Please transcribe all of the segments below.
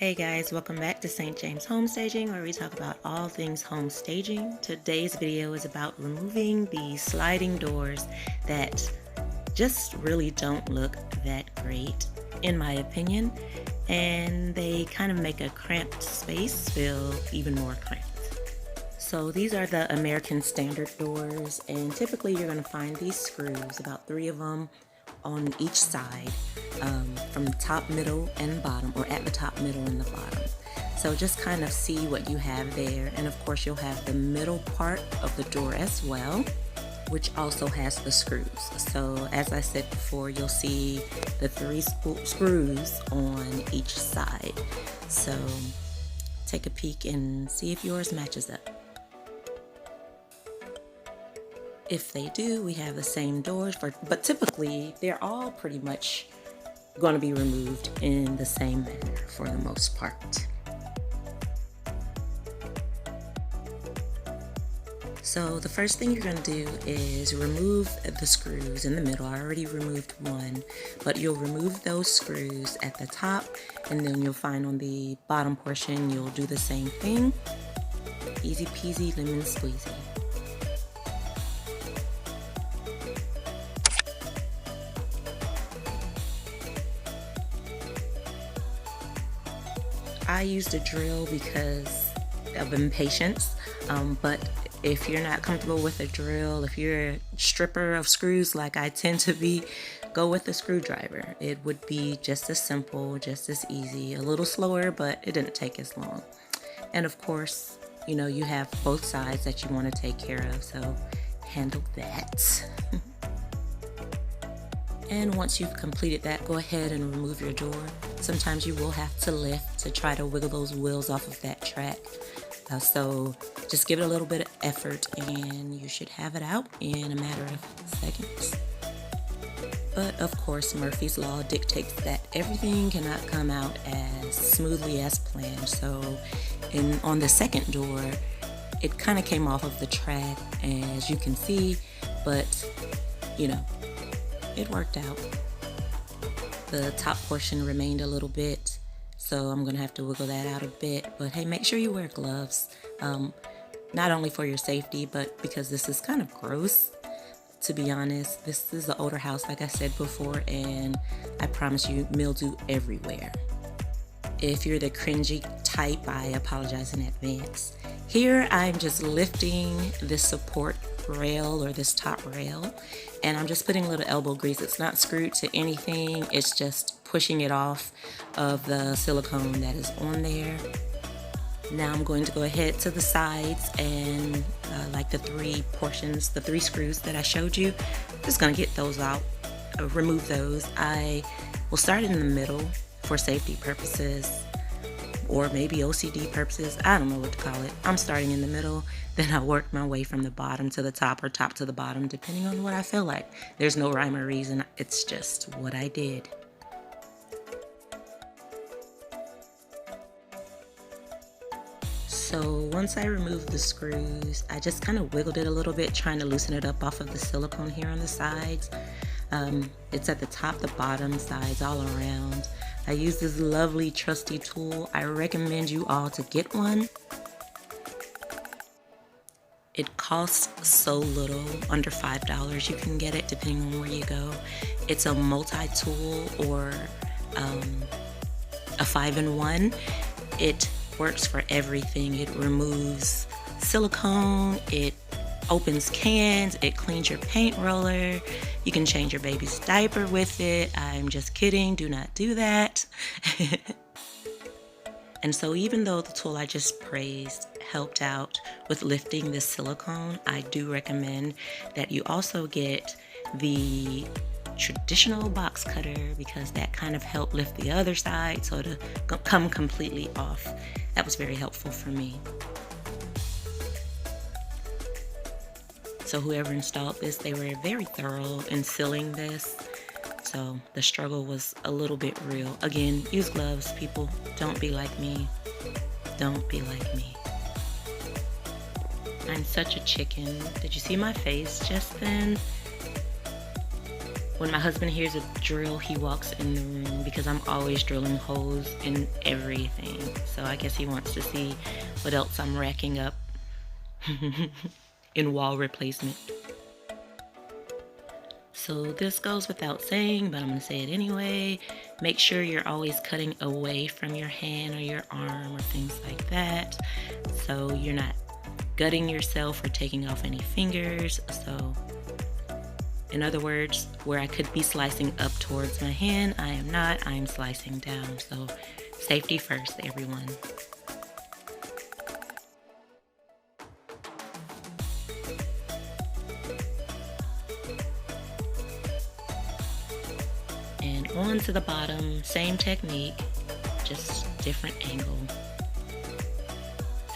Hey guys, welcome back to St. James Home Staging, where we talk about all things home staging. Today's video is about removing the sliding doors that just really don't look that great, in my opinion, and they kind of make a cramped space feel even more cramped. So these are the American standard doors, and typically you're going to find these screws, about 3 of them on each side, from the top, middle, and bottom, or at the top, middle, and the bottom. So just kind of see what you have there, and of course you'll have the middle part of the door as well, which also has the screws. So as I said before, you'll see the 3 screws on each side. So take a peek and see if yours matches up. If they do, we have the same doors, but typically they're all pretty much going to be removed in the same manner for the most part. So the first thing you're going to do is remove the screws in the middle. I already removed one, but you'll remove those screws at the top, and then you'll find on the bottom portion you'll do the same thing. Easy peasy lemon squeezy. I used a drill because of impatience, but if you're not comfortable with a drill, if you're a stripper of screws like I tend to be, go with a screwdriver. It would be just as simple, just as easy, a little slower, but it didn't take as long. And of course, you know, you have both sides that you want to take care of, so handle that. And once you've completed that, go ahead and remove your door. Sometimes you will have to lift to try to wiggle those wheels off of that track. So just give it a little bit of effort and you should have it out in a matter of seconds. But of course, Murphy's Law dictates that everything cannot come out as smoothly as planned. So on the second door, it kind of came off of the track, as you can see, but you know, it worked out. The top portion remained a little bit, so I'm gonna have to wiggle that out a bit, but hey, make sure you wear gloves, not only for your safety, but because this is kind of gross, to be honest. This is an older house, like I said before, and I promise you, mildew everywhere. If you're the cringy type, I apologize in advance. Here, I'm just lifting this support rail, or this top rail, and I'm just putting a little elbow grease. It's not screwed to anything, it's just pushing it off of the silicone that is on there. Now I'm going to go ahead to the sides and like the 3 portions, the 3 screws that I showed you, just gonna get those out, remove those. I will start in the middle for safety purposes, or maybe OCD purposes. I don't know what to call it. I'm starting in the middle, then I work my way from the bottom to the top, or top to the bottom, depending on what I feel like. There's no rhyme or reason, it's just what I did. So once I removed the screws, I just kind of wiggled it a little bit, trying to loosen it up off of the silicone here on the sides. It's at the top, the bottom, sides, all around. I use this lovely trusty tool. I recommend you all to get one. It costs so little, under $5 you can get it, depending on where you go. It's a multi-tool, or a 5-in-1. It works for everything. It removes silicone, it opens cans, it cleans your paint roller. You can change your baby's diaper with it. I'm just kidding, do not do that. And so even though the tool I just praised helped out with lifting the silicone, I do recommend that you also get the traditional box cutter, because that kind of helped lift the other side so to come completely off. That was very helpful for me. So whoever installed this, they were very thorough in sealing this. So the struggle was a little bit real. Again, use gloves, people. Don't be like me. Don't be like me. I'm such a chicken. Did you see my face just then? When my husband hears a drill, he walks in the room because I'm always drilling holes in everything. So I guess he wants to see what else I'm racking up in wall replacement. So this goes without saying, but I'm gonna say it anyway. Make sure you're always cutting away from your hand or your arm or things like that, so you're not gutting yourself or taking off any fingers. So in other words, where I could be slicing up towards my hand, I am not, I'm slicing down. So safety first, everyone. And on to the bottom, same technique, just different angle.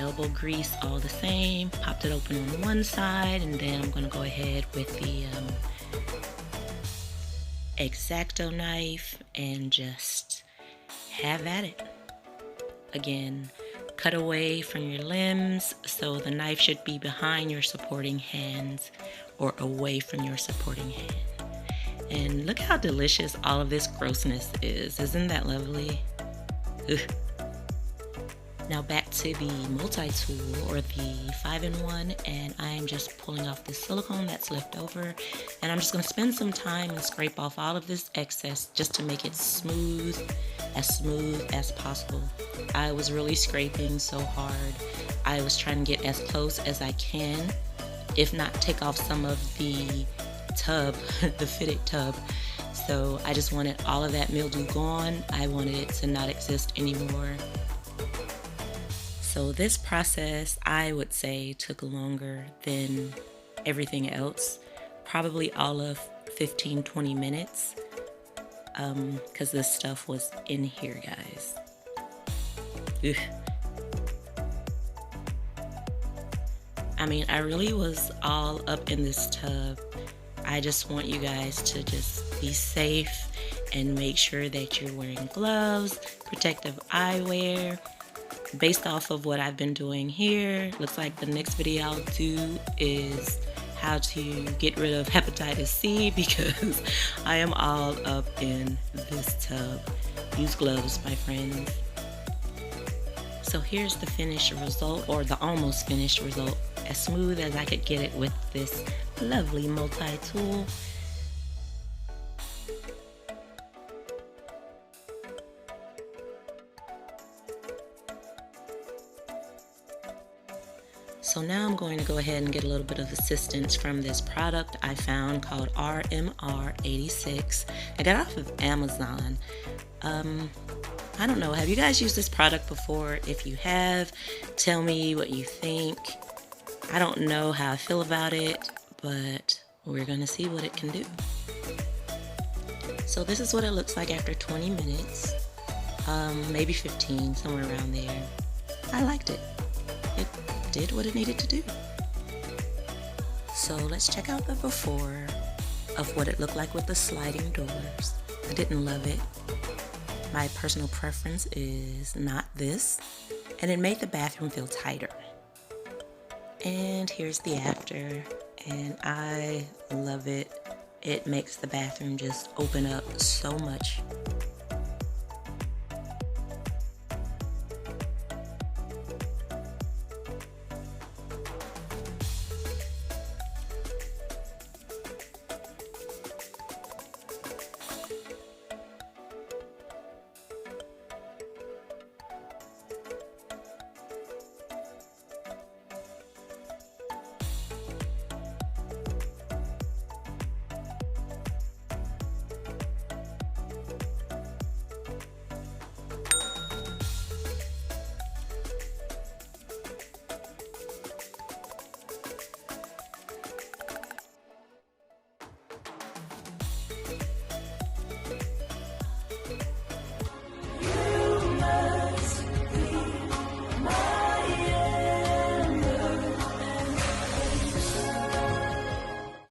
Elbow grease all the same, popped it open on one side, and then I'm gonna go ahead with the X-Acto knife and just have at it. Again, cut away from your limbs, so the knife should be behind your supporting hands or away from your supporting hand. And look how delicious all of this grossness is. Isn't that lovely? Ugh. Now back to the multi-tool or the 5-in-1, and I'm just pulling off the silicone that's left over, and I'm just going to spend some time and scrape off all of this excess just to make it smooth as possible. I was really scraping so hard. I was trying to get as close as I can, if not take off some of the tub, the fitted tub. So I just wanted all of that mildew gone. I wanted it to not exist anymore. So this process, I would say, took longer than everything else. Probably all of 15-20 minutes, because this stuff was in here, guys. Ugh. I mean, I really was all up in this tub. I just want you guys to just be safe and make sure that you're wearing gloves, protective eyewear. Based off of what I've been doing here, looks like the next video I'll do is how to get rid of hepatitis C, because I am all up in this tub. Use gloves, my friends. So here's the finished result, or the almost finished result, as smooth as I could get it with this lovely multi-tool. So now I'm going to go ahead and get a little bit of assistance from this product I found called RMR-86. I got it off of Amazon. I don't know, have you guys used this product before? If you have, tell me what you think. I don't know how I feel about it, but we're gonna see what it can do. So this is what it looks like after 20 minutes, maybe 15, somewhere around there. I liked it. It did what it needed to do. So let's check out the before of what it looked like with the sliding doors. I didn't love it. My personal preference is not this, and it made the bathroom feel tighter. And here's the after, and I love it. It makes the bathroom just open up so much.